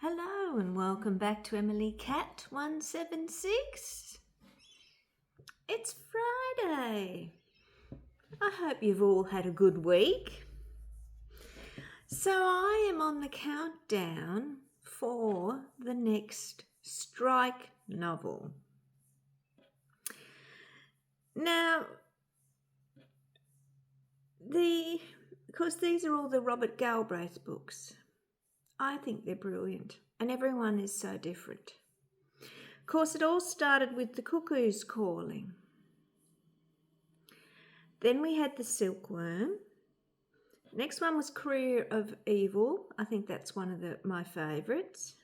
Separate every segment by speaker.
Speaker 1: Hello and welcome back to Emily Cat 176. It's Friday. I hope you've all had a good week. So I am on the countdown for the next Strike novel. Now, because these are all the Robert Galbraith books, I think they're brilliant and everyone is so different. Of course, it all started with The Cuckoo's Calling. Then we had The Silkworm. Next one was Career of Evil. I think that's one of my favourites.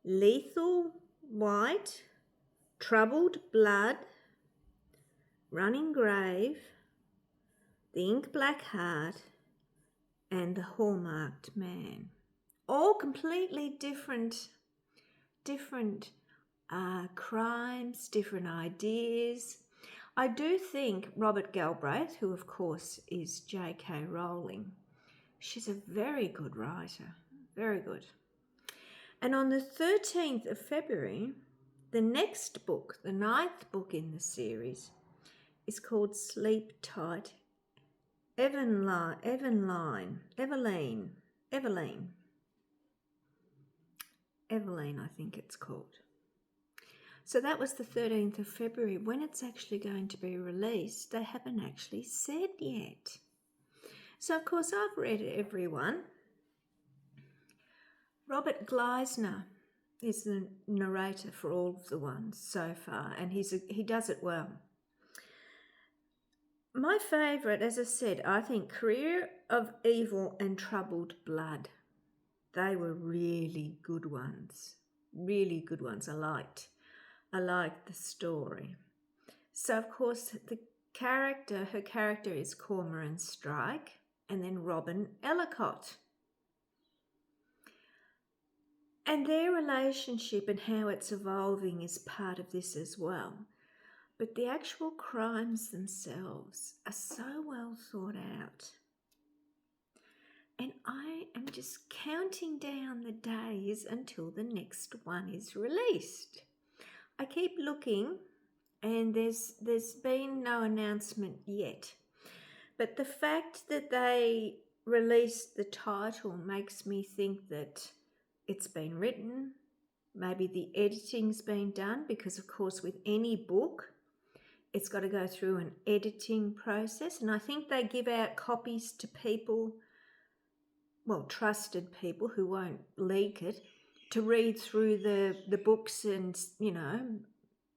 Speaker 1: Lethal White, Troubled Blood, Running Grave, The Ink Black Heart, and The Hallmarked Man. All completely different crimes, different ideas. I do think Robert Galbraith, who of course is J.K. Rowling, she's a very good writer, very good. And on the 13th of February, the next book, the 9th book in the series, is called Sleep Tight, Eveline, I think it's called. So that was the 13th of February. When it's actually going to be released, they haven't actually said yet. So, of course, I've read every one. Robert Gleisner is the narrator for all of the ones so far, and he does it well. My favourite, as I said, I think Career of Evil and Troubled Blood. They were really good ones. Really good ones. I liked the story. So, of course, her character is Cormoran Strike, and then Robin Ellicott. And their relationship and how it's evolving is part of this as well. But the actual crimes themselves are so well thought out. And I am just counting down the days until the next one is released. I keep looking and there's been no announcement yet. But the fact that they released the title makes me think that it's been written, maybe the editing's been done, because of course with any book, it's got to go through an editing process. And I think they give out copies to people, well, trusted people who won't leak it, to read through the books and,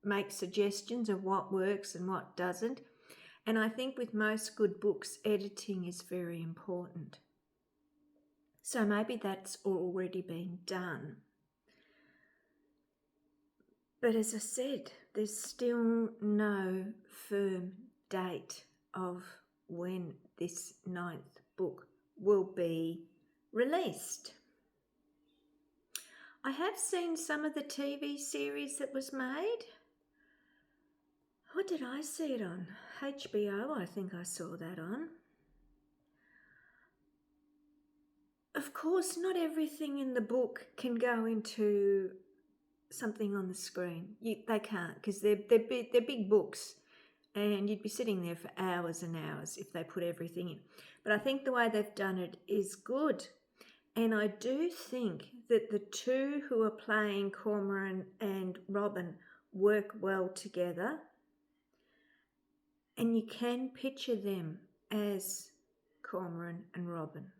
Speaker 1: make suggestions of what works and what doesn't. And I think with most good books, editing is very important. So maybe that's already been done. But as I said, there's still no firm date of when this 9th book will be released. I have seen some of the TV series that was made. What did I see it on? HBO, I think I saw that on. Of course, not everything in the book can go into something on the screen. They can't, because they're big books, and you'd be sitting there for hours and hours if they put everything in. But I think the way they've done it is good. And I do think that the two who are playing Cormoran and Robin work well together. And you can picture them as Cormoran and Robin.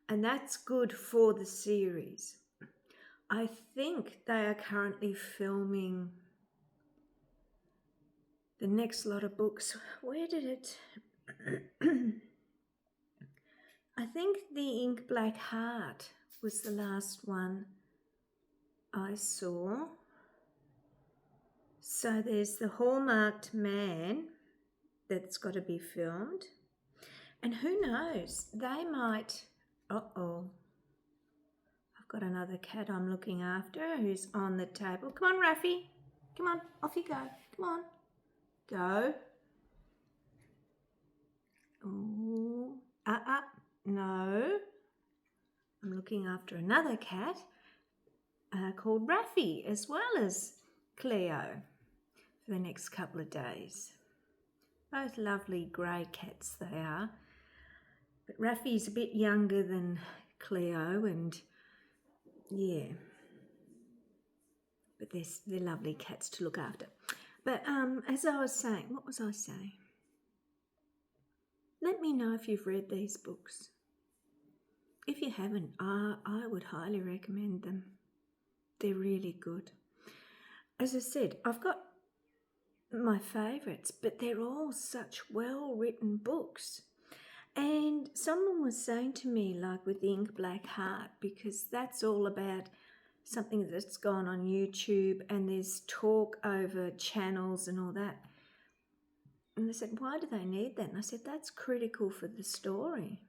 Speaker 1: And that's good for the series. I think they are currently filming the next lot of books. Where did it... I think The Ink Black Heart was the last one I saw. So there's The Hallmarked Man that's got to be filmed. And who knows, they might... Uh-oh. I've got another cat I'm looking after who's on the table. Come on, Raffy. Come on, off you go. Come on. Go. Oh, No, I'm looking after another cat called Raffy, as well as Cleo, for the next couple of days. Both lovely grey cats they are. But Raffy's a bit younger than Cleo, and yeah, but they're lovely cats to look after. But as I was saying, what was I saying? Let me know if you've read these books. If you haven't, I would highly recommend them. They're really good. As I said, I've got my favourites, but they're all such well-written books. And someone was saying to me, like with the Ink Black Heart, because that's all about something that's gone on YouTube and there's talk over channels and all that. And they said, why do they need that? And I said, that's critical for the story.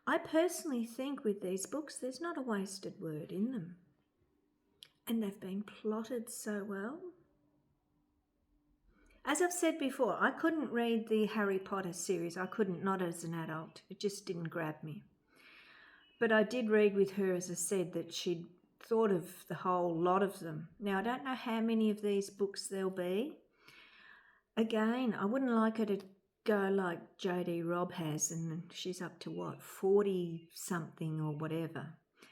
Speaker 1: I personally think with these books, there's not a wasted word in them. And they've been plotted so well. As I've said before, I couldn't read the Harry Potter series. I couldn't, not as an adult. It just didn't grab me. But I did read with her, as I said, that she'd thought of the whole lot of them. Now, I don't know how many of these books there'll be. Again, I wouldn't like her to go like Jodie Robb has, and she's up to what, 40-something or whatever.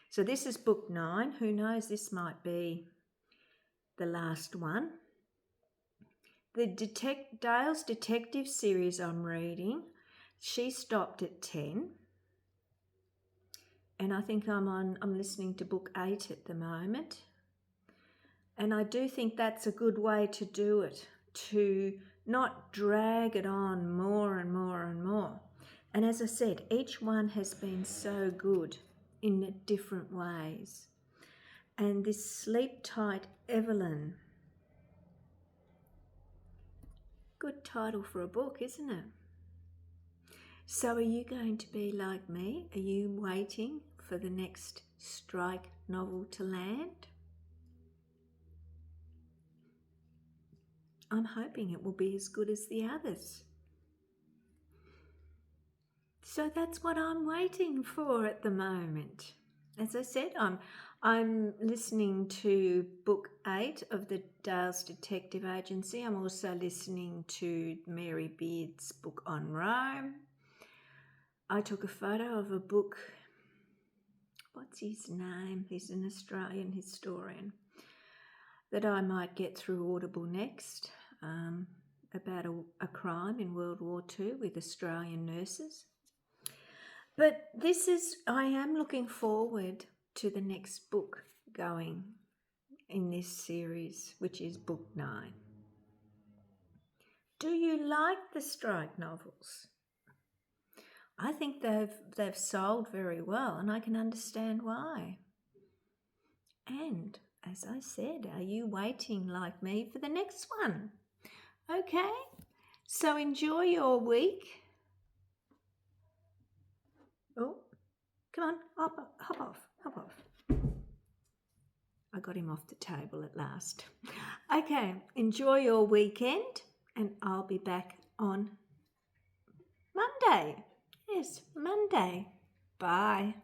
Speaker 1: So this is book 9. Who knows, this might be the last one. The Dale's Detective series I'm reading, she stopped at 10. And I think I'm listening to book 8 at the moment. And I do think that's a good way to do it, to not drag it on more and more and more. And as I said, each one has been so good in different ways. And this Sleep Tight Evelyn, good title for a book, isn't it? So are you going to be like me? Are you waiting for the next strike novel to land? I'm hoping it will be as good as the others. So that's what I'm waiting for at the moment. As I said, I'm listening to book 8 of the Dale's Detective Agency. I'm also listening to Mary Beard's book on Rome. I took a photo of a book, what's his name? He's an Australian historian, that I might get through Audible next, about a crime in World War II with Australian nurses. But I am looking forward to the next book going in this series, which is book 9. Do you like the strike novels? I think they've sold very well, and I can understand why. And as I said, are you waiting like me for the next one? Okay, so enjoy your week. Oh, come on, hop off. I got him off the table at last. Okay, enjoy your weekend, and I'll be back on Monday. Yes, Monday. Bye.